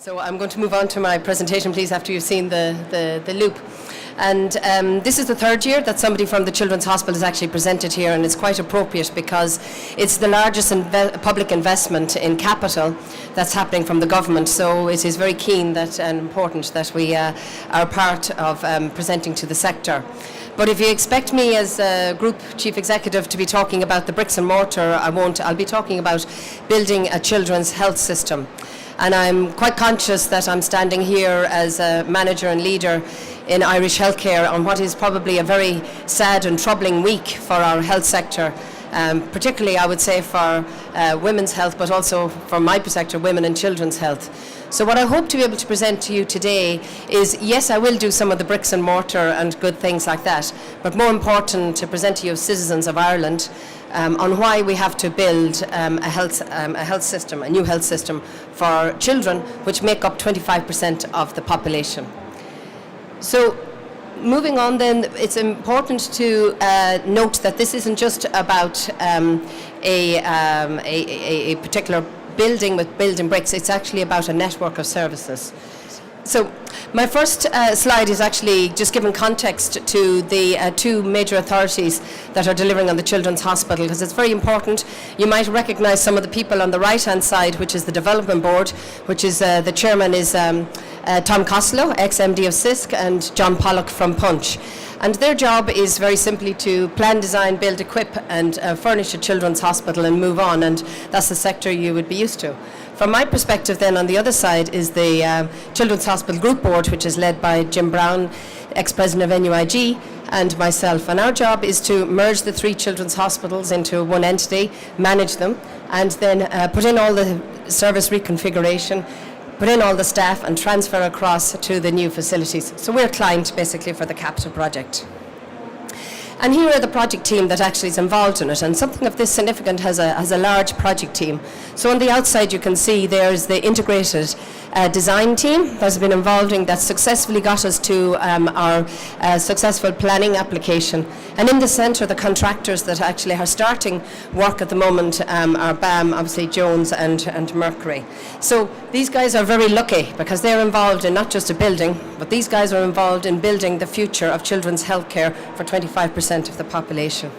So I'm going to move on to my presentation, please, after you've seen the loop. And this is the third year that somebody from the Children's Hospital has actually presented here, and it's quite appropriate because it's the largest public investment in capital that's happening from the government. So it is very keen that and important that we are part of presenting to the sector. But if you expect me as a group chief executive to be talking about the bricks and mortar, I won't. I'll be talking about building a children's health system. And I'm quite conscious that I'm standing here as a manager and leader in Irish healthcare on what is probably a very sad and troubling week for our health sector, particularly I would say for women's health, but also from my sector, women and children's health. So what I hope to be able to present to you today is, yes, I will do some of the bricks and mortar and good things like that, but more important to present to you as citizens of Ireland on why we have to build a health system, a new health system for children, which make up 25% of the population. So moving on then, it's important to note that this isn't just about a particular building with building bricks. It's actually about a network of services. So my first slide is actually just giving context to the two major authorities that are delivering on the Children's Hospital, because it's very important. You might recognise some of the people on the right-hand side, which is the Development Board, which is the chairman is Tom Costello, ex-MD of CISC, and John Pollock from Punch. And their job is very simply to plan, design, build, equip and furnish a children's hospital and move on, and that's the sector you would be used to. From my perspective then, on the other side is the Children's Hospital Group Board, which is led by Jim Brown, ex-president of NUIG, and myself. And our job is to merge the three children's hospitals into one entity, manage them, and then put in all the service reconfiguration, put in all the staff and transfer across to the new facilities. So we're client basically for the capital project. And here are the project team that actually is involved in it, and something of this significant has a large project team. So on the outside you can see there's the integrated design team that's been involving, that successfully got us to our successful planning application. And in the centre, the contractors that actually are starting work at the moment are BAM, obviously Jones and Mercury. So these guys are very lucky because they're involved in not just a building, but these guys are involved in building the future of children's healthcare for 25% of the population.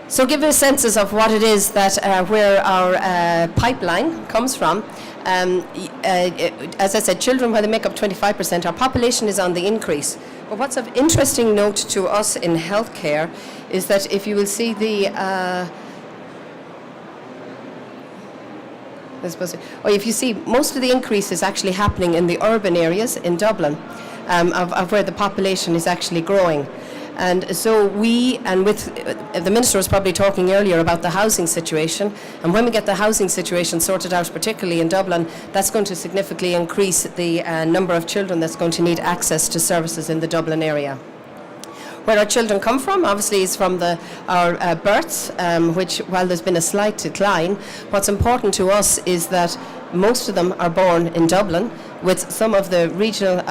So give you a sense of what it is that where our pipeline comes from. As I said, children, when they make up 25%, our population is on the increase. But what's of interesting note to us in healthcare is that if you will see the if you see, most of the increase is actually happening in the urban areas in Dublin, of where the population is actually growing. And so the Minister was probably talking earlier about the housing situation, and when we get the housing situation sorted out, particularly in Dublin, that's going to significantly increase the number of children that's going to need access to services in the Dublin area. Where our children come from, obviously, is from our births, which, while there's been a slight decline, what's important to us is that most of them are born in Dublin, with some of the regional,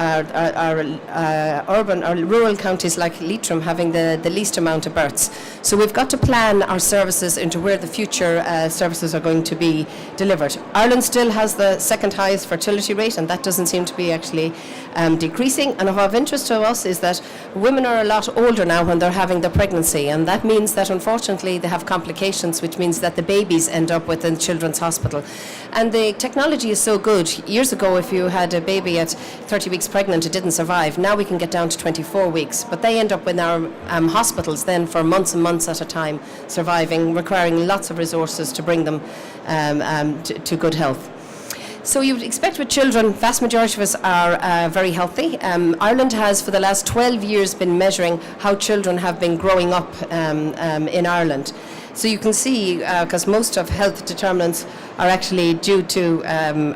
urban or rural counties like Leitrim having the least amount of births. So we've got to plan our services into where the future services are going to be delivered. Ireland still has the second highest fertility rate, and that doesn't seem to be actually decreasing. And of interest to us is that women are a lot older now when they're having their pregnancy, and that means that unfortunately they have complications, which means that the babies end up within Children's Hospital. And the technology is so good. Years ago, if you had a baby at 30 weeks pregnant, it didn't survive. Now we can get down to 24 weeks, but they end up in our hospitals then for months and months at a time, surviving, requiring lots of resources to bring them to good health. So you would expect with children, vast majority of us are very healthy. Ireland has for the last 12 years been measuring how children have been growing up in Ireland. So you can see, because most of health determinants are actually due to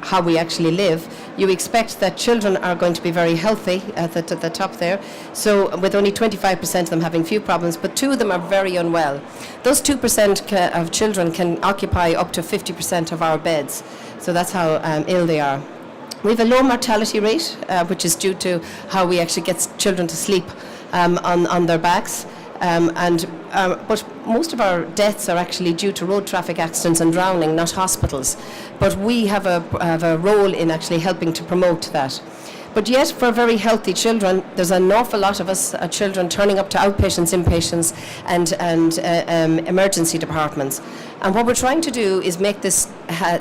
how we actually live, you expect that children are going to be very healthy at the top there. So with only 25% of them having few problems, but 2 of them are very unwell. Those 2% of children can occupy up to 50% of our beds. So that's how ill they are. We have a low mortality rate, which is due to how we actually get children to sleep on their backs. But most of our deaths are actually due to road traffic accidents and drowning, not hospitals. But we have a role in actually helping to promote that. But yet, for very healthy children, there's an awful lot of us children turning up to outpatients, inpatients, and emergency departments. And what we're trying to do is make this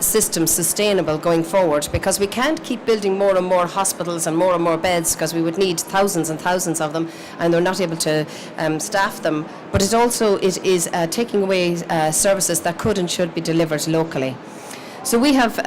system sustainable going forward, because we can't keep building more and more hospitals and more beds, because we would need thousands and thousands of them, and they're not able to staff them. But it is taking away services that could and should be delivered locally. So we have.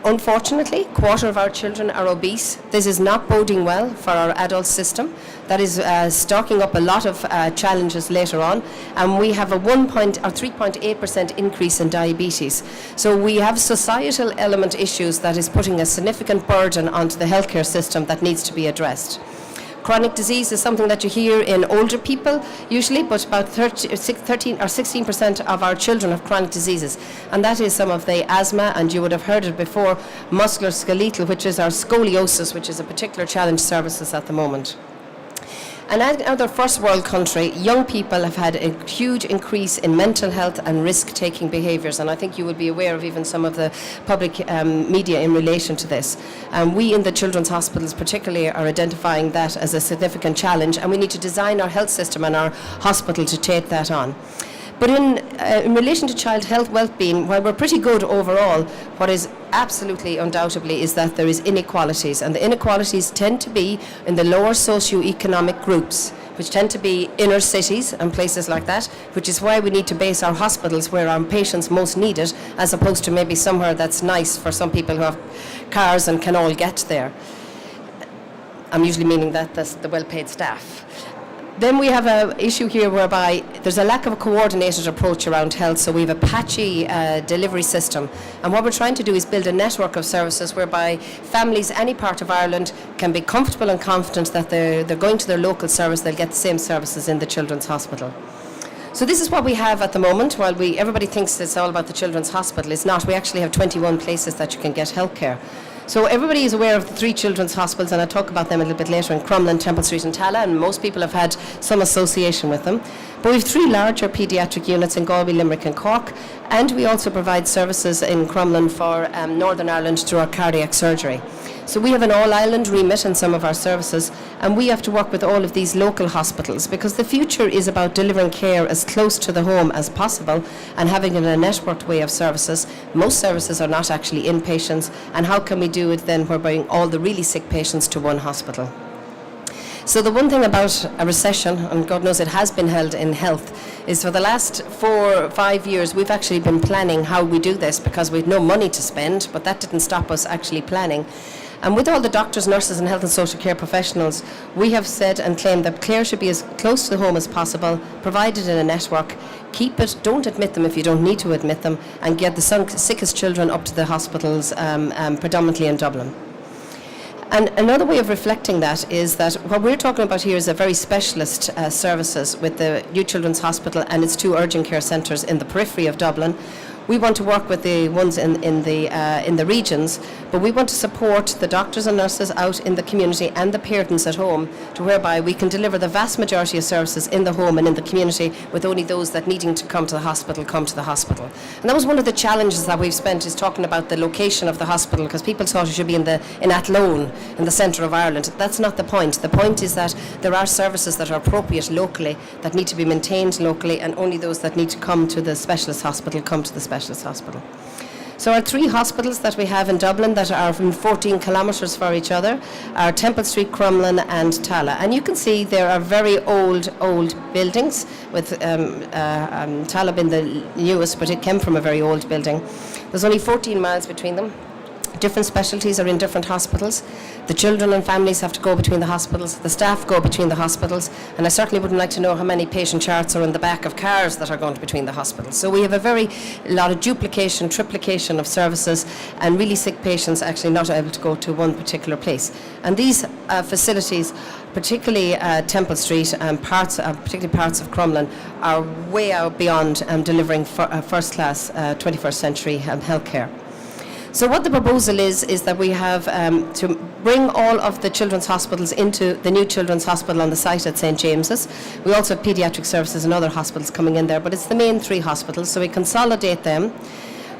Unfortunately, a quarter of our children are obese. This is not boding well for our adult system. That is stocking up a lot of challenges later on. And we have a 3.8% increase in diabetes. So we have societal element issues that is putting a significant burden onto the healthcare system that needs to be addressed. Chronic disease is something that you hear in older people usually, but about 13 or 16% of our children have chronic diseases. And that is some of the asthma, and you would have heard it before, musculoskeletal, which is our scoliosis, which is a particular challenge services at the moment. And as another first world country, young people have had a huge increase in mental health and risk-taking behaviours, and I think you will be aware of even some of the public media in relation to this. We in the children's hospitals particularly are identifying that as a significant challenge, and we need to design our health system and our hospital to take that on. But in relation to child health well-being, while we're pretty good overall, what is absolutely undoubtedly is that there is inequalities, and the inequalities tend to be in the lower socio-economic groups, which tend to be inner cities and places like that, which is why we need to base our hospitals where our patients most need it, as opposed to maybe somewhere that's nice for some people who have cars and can all get there. I'm usually meaning that that's the well-paid staff. Then we have an issue here whereby there's a lack of a coordinated approach around health, so we have a patchy delivery system. And what we're trying to do is build a network of services whereby families, any part of Ireland, can be comfortable and confident that they're going to their local service, they'll get the same services in the children's hospital. So this is what we have at the moment. While everybody thinks it's all about the children's hospital, it's not. We actually have 21 places that you can get healthcare. So everybody is aware of the 3 children's hospitals, and I'll talk about them a little bit later, in Crumlin, Temple Street and Tala, and most people have had some association with them. But we have 3 larger paediatric units in Galway, Limerick and Cork, and we also provide services in Crumlin for Northern Ireland through our cardiac surgery. So we have an all-island remit in some of our services, and we have to work with all of these local hospitals, because the future is about delivering care as close to the home as possible and having it in a networked way of services. Most services are not actually inpatients, and how can we do it then where bringing all the really sick patients to one hospital? So the one thing about a recession, and God knows it has been held in health, is for the last 4 or 5 years we've actually been planning how we do this, because we've no money to spend, but that didn't stop us actually planning. And with all the doctors, nurses and health and social care professionals, we have said and claimed that care should be as close to the home as possible, provided in a network. Keep it, don't admit them if you don't need to admit them, and get the sickest children up to the hospitals, predominantly in Dublin. And another way of reflecting that is that what we're talking about here is a very specialist services with the New Children's Hospital and its 2 urgent care centres in the periphery of Dublin. We want to work with the ones in the regions, but we want to support the doctors and nurses out in the community and the parents at home, to whereby we can deliver the vast majority of services in the home and in the community, with only those that needing to come to the hospital come to the hospital. And that was one of the challenges that we've spent, is talking about the location of the hospital, because people thought it should be in Athlone, in the centre of Ireland. That's not the point. The point is that there are services that are appropriate locally, that need to be maintained locally, and only those that need to come to the specialist hospital come to the specialist hospital. So our 3 hospitals that we have in Dublin that are from 14 kilometres for each other are Temple Street, Crumlin and Tala. And you can see there are very old buildings, with Tala being the newest, but it came from a very old building. There's only 14 miles between them. Different specialties are in different hospitals. The children and families have to go between the hospitals. The staff go between the hospitals. And I certainly wouldn't like to know how many patient charts are in the back of cars that are going between the hospitals. So we have a lot of duplication, triplication of services, and really sick patients actually not able to go to one particular place. And these facilities, particularly Temple Street and particularly parts of Crumlin, are way out beyond delivering first-class 21st century healthcare. So what the proposal is that we have to bring all of the children's hospitals into the new children's hospital on the site at St. James's. We also have paediatric services and other hospitals coming in there, but it's the main 3 hospitals, so we consolidate them.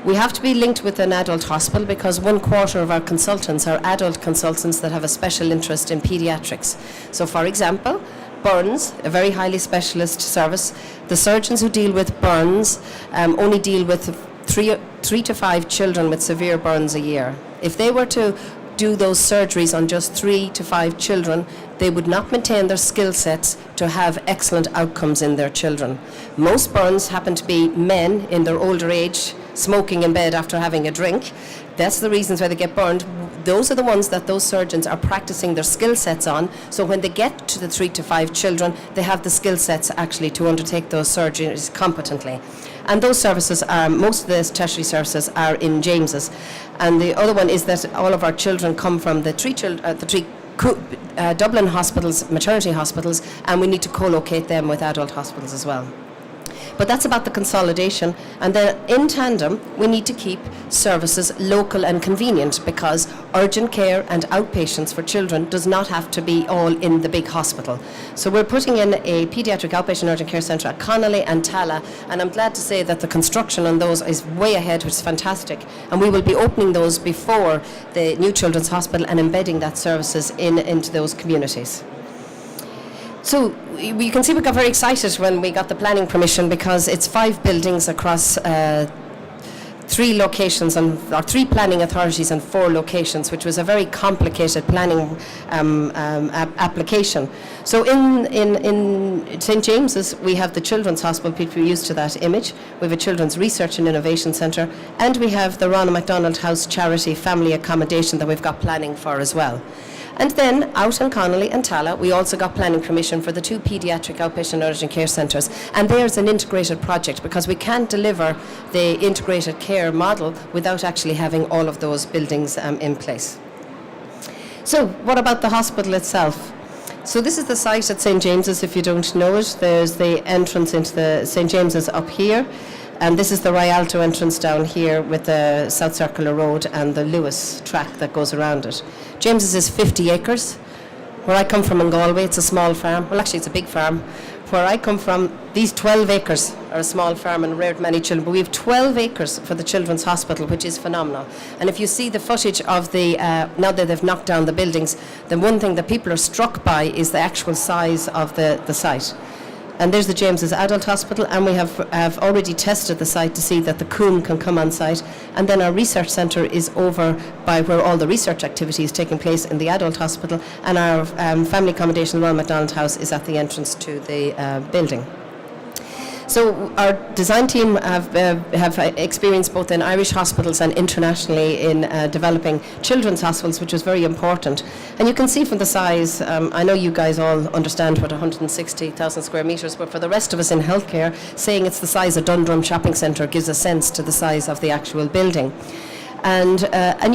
We have to be linked with an adult hospital because 1/4 of our consultants are adult consultants that have a special interest in paediatrics. So for example, burns, a very highly specialist service. The surgeons who deal with burns only deal with 3 to 5 children with severe burns a year. If they were to do those surgeries on just 3 to 5 children, they would not maintain their skill sets to have excellent outcomes in their children. Most burns happen to be men in their older age, smoking in bed after having a drink. That's the reasons why they get burned. Those are the ones that those surgeons are practicing their skill sets on, so when they get to the 3 to 5 children, they have the skill sets actually to undertake those surgeries competently. And those services are, most of the tertiary services are in James's. And the other one is that all of our children come from the three Dublin hospitals, maternity hospitals, and we need to co-locate them with adult hospitals as well. But that's about the consolidation. And then in tandem, we need to keep services local and convenient because urgent care and outpatients for children does not have to be all in the big hospital. So we're putting in a paediatric outpatient urgent care centre at Connolly and Tala, and I'm glad to say that the construction on those is way ahead, which is fantastic. And we will be opening those before the new children's hospital and embedding that services into those communities. So you can see we got very excited when we got the planning permission because it's 5 buildings across 3 locations or 3 planning authorities and 4 locations, which was a very complicated planning application. So in St. James's, we have the Children's Hospital, people are used to that image. We have a Children's Research and Innovation Centre, and we have the Ronald McDonald House Charity Family Accommodation that we've got planning for as well. And then out in Connolly and Tala, we also got planning permission for the 2 paediatric outpatient urgent care centres. And there's an integrated project because we can't deliver the integrated care model without actually having all of those buildings in place. So what about the hospital itself? So this is the site at St. James's, if you don't know it. There's the entrance into the St. James's up here. And this is the Rialto entrance down here with the South Circular Road and the Lewis track that goes around it. James's is 50 acres. Where I come from in Galway, it's a small farm. Well, actually, it's a big farm. Where I come from, these 12 acres are a small farm and reared many children. But we have 12 acres for the Children's Hospital, which is phenomenal. And if you see the footage of the, now that they've knocked down the buildings, the one thing that people are struck by is the actual size of the site. And there's the James's Adult Hospital, and we have already tested the site to see that the COOM can come on site. And then our research centre is over by where all the research activity is taking place in the Adult Hospital, and our family accommodation, the Ronald McDonald House, is at the entrance to the building. So our design team have experience both in Irish hospitals and internationally in developing children's hospitals, which was very important. And you can see from the size, I know you guys all understand what 160,000 square metres, but for the rest of us in healthcare, saying it's the size of Dundrum Shopping Centre gives a sense to the size of the actual building. And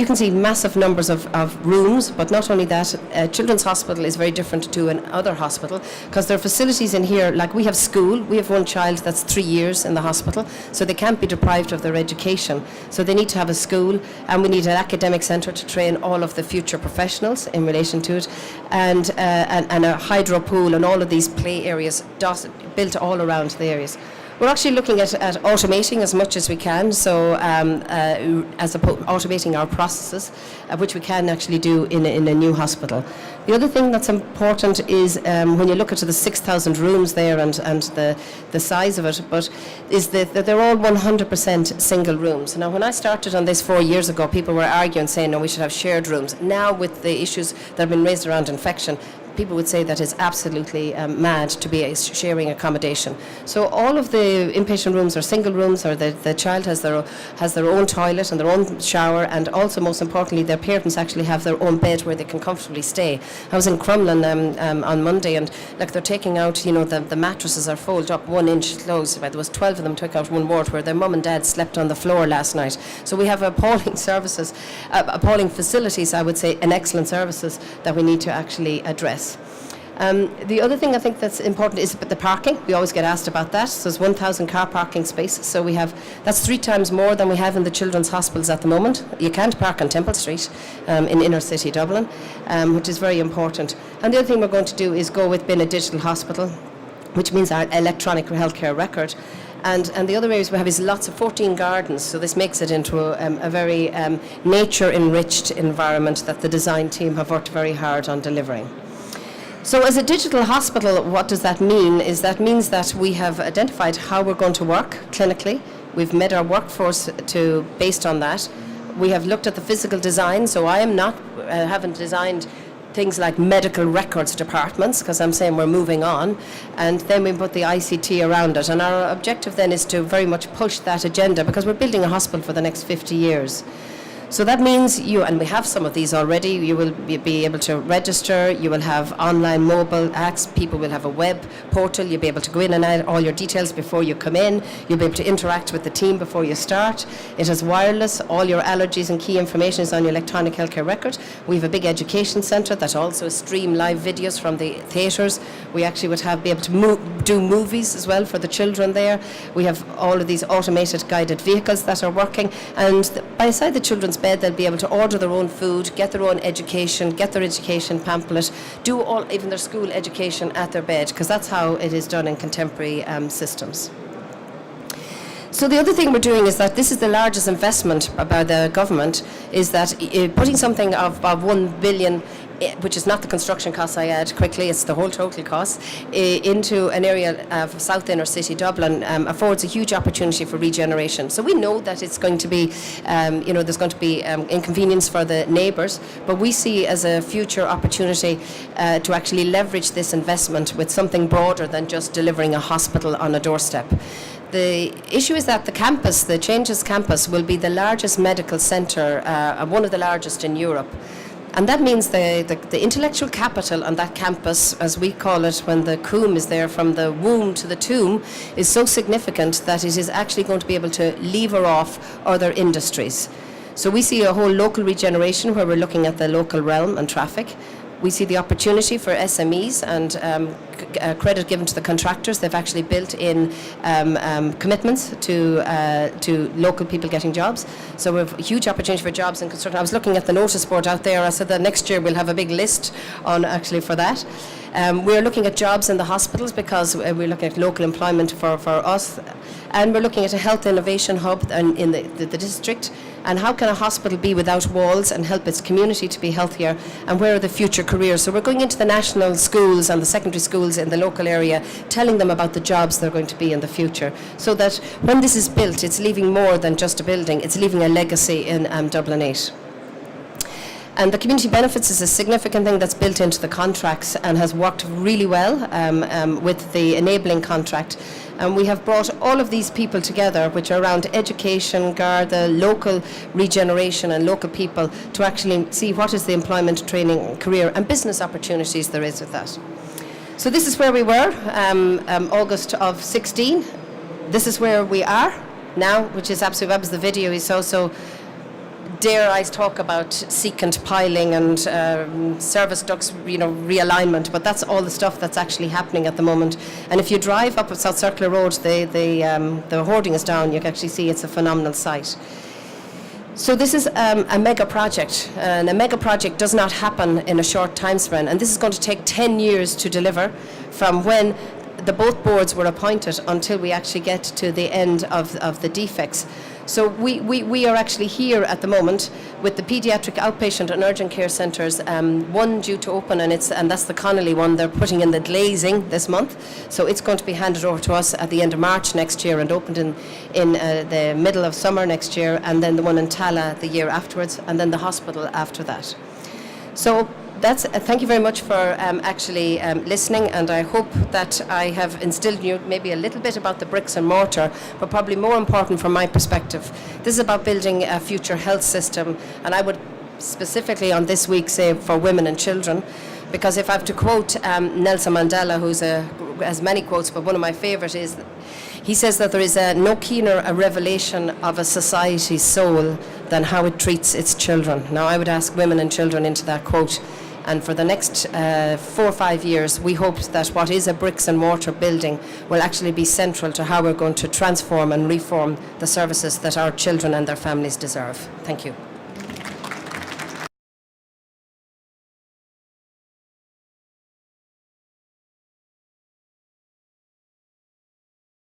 you can see massive numbers of rooms, but not only that, Children's Hospital is very different to an other hospital because there are facilities in here, like we have school, we have one child that's 3 years in the hospital, so they can't be deprived of their education. So they need to have a school, and we need an academic centre to train all of the future professionals in relation to it, and a hydro pool and all of these play areas built all around the areas. We're actually looking at automating as much as we can, so automating our processes, which we can actually do in a new hospital. The other thing that's important is when you look at the 6,000 rooms there and the size of it, but is that they're all 100% single rooms. Now, when I started on this 4 years ago, people were arguing, saying, no, we should have shared rooms. Now, with the issues that have been raised around infection, people would say that it's absolutely mad to be sharing accommodation. So all of the inpatient rooms are single rooms, or the child has their own toilet and their own shower, and also, most importantly, their parents actually have their own bed where they can comfortably stay. I was in Crumlin on Monday, and like they're taking out, the mattresses are folded up 1 inch close. There was 12 of them took out one ward where their mum and dad slept on the floor last night. So we have appalling services, appalling facilities, I would say, and excellent services that we need to actually address. The other thing I think that's important is the parking. We always get asked about that. So there's 1,000 car parking spaces. So that's 3 times more than we have in the children's hospitals at the moment. You can't park on Temple Street in inner city Dublin, which is very important. And the other thing we're going to do is go with being a digital hospital, which means our electronic healthcare record. And the other areas we have is lots of 14 gardens, so this makes it into a very nature-enriched environment that the design team have worked very hard on delivering. So as a digital hospital, what does that mean? That means that we have identified how we're going to work clinically. We've made our workforce based on that. We have looked at the physical design, so I haven't designed things like medical records departments, because I'm saying we're moving on, and then we put the ICT around it. And our objective then is to very much push that agenda, because we're building a hospital for the next 50 years. So that means and we have some of these already, you will be able to register, you will have online mobile apps, people will have a web portal, you'll be able to go in and add all your details before you come in, you'll be able to interact with the team before you start. It has wireless, all your allergies and key information is on your electronic healthcare record. We have a big education centre that also stream live videos from the theatres. We actually would be able to do movies as well for the children there. We have all of these automated guided vehicles that are working, and beside the children's bed they'll be able to order their own food, get their own education, get their education pamphlet, do even their school education at their bed, because that's how it is done in contemporary systems. So the other thing we're doing is that this is the largest investment by the government, is that putting something of 1 billion, which is not the construction costs I add quickly, it's the whole total cost, into an area of South Inner City Dublin affords a huge opportunity for regeneration. So we know that it's going to be, there's going to be inconvenience for the neighbours, but we see as a future opportunity to actually leverage this investment with something broader than just delivering a hospital on a doorstep. The issue is that the Changes campus will be the largest medical centre, one of the largest in Europe. And that means the intellectual capital on that campus, as we call it, when the comb is there from the womb to the tomb, is so significant that it is actually going to be able to lever off other industries. So we see a whole local regeneration where we're looking at the local realm and traffic. We see the opportunity for SMEs and credit given to the contractors. They've actually built in commitments to local people getting jobs. So we have a huge opportunity for jobs in construction. I was looking at the notice board out there. I said that next year we'll have a big list on actually for that. We're looking at jobs in the hospitals because we're looking at local employment for us. And we're looking at a health innovation hub in the district, and how can a hospital be without walls and help its community to be healthier, and where are the future careers. So we're going into the national schools and the secondary schools in the local area, telling them about the jobs they're going to be in the future, so that when this is built, it's leaving more than just a building, it's leaving a legacy in Dublin 8. And the community benefits is a significant thing that's built into the contracts and has worked really well with the enabling contract. And we have brought all of these people together, which are around education, Garda, local regeneration and local people, to actually see what is the employment, training, career and business opportunities there is with that. So this is where we were, August of 16. This is where we are now, which is absolutely, that was the video you saw. So dare I talk about secant piling and service ducts, realignment, but that's all the stuff that's actually happening at the moment. And if you drive up South Circular Road, the hoarding is down. You can actually see it's a phenomenal site. So this is a mega project, and a mega project does not happen in a short time span, and this is going to take 10 years to deliver from when both boards were appointed until we actually get to the end of the defects. So we are actually here at the moment with the paediatric outpatient and urgent care centres, one due to open, and that's the Connolly one. They're putting in the glazing this month, so it's going to be handed over to us at the end of March next year and opened in the middle of summer next year, and then the one in Tala the year afterwards, and then the hospital after that. So thank you very much for actually listening, and I hope that I have instilled in you maybe a little bit about the bricks and mortar, but probably more important from my perspective, this is about building a future health system, and I would specifically on this week say for women and children, because if I have to quote Nelson Mandela, who has many quotes, but one of my favourite is, he says that there is no keener a revelation of a society's soul than how it treats its children. Now I would ask women and children into that quote. And for the next 4 or 5 years, we hope that what is a bricks and mortar building will actually be central to how we're going to transform and reform the services that our children and their families deserve. Thank you.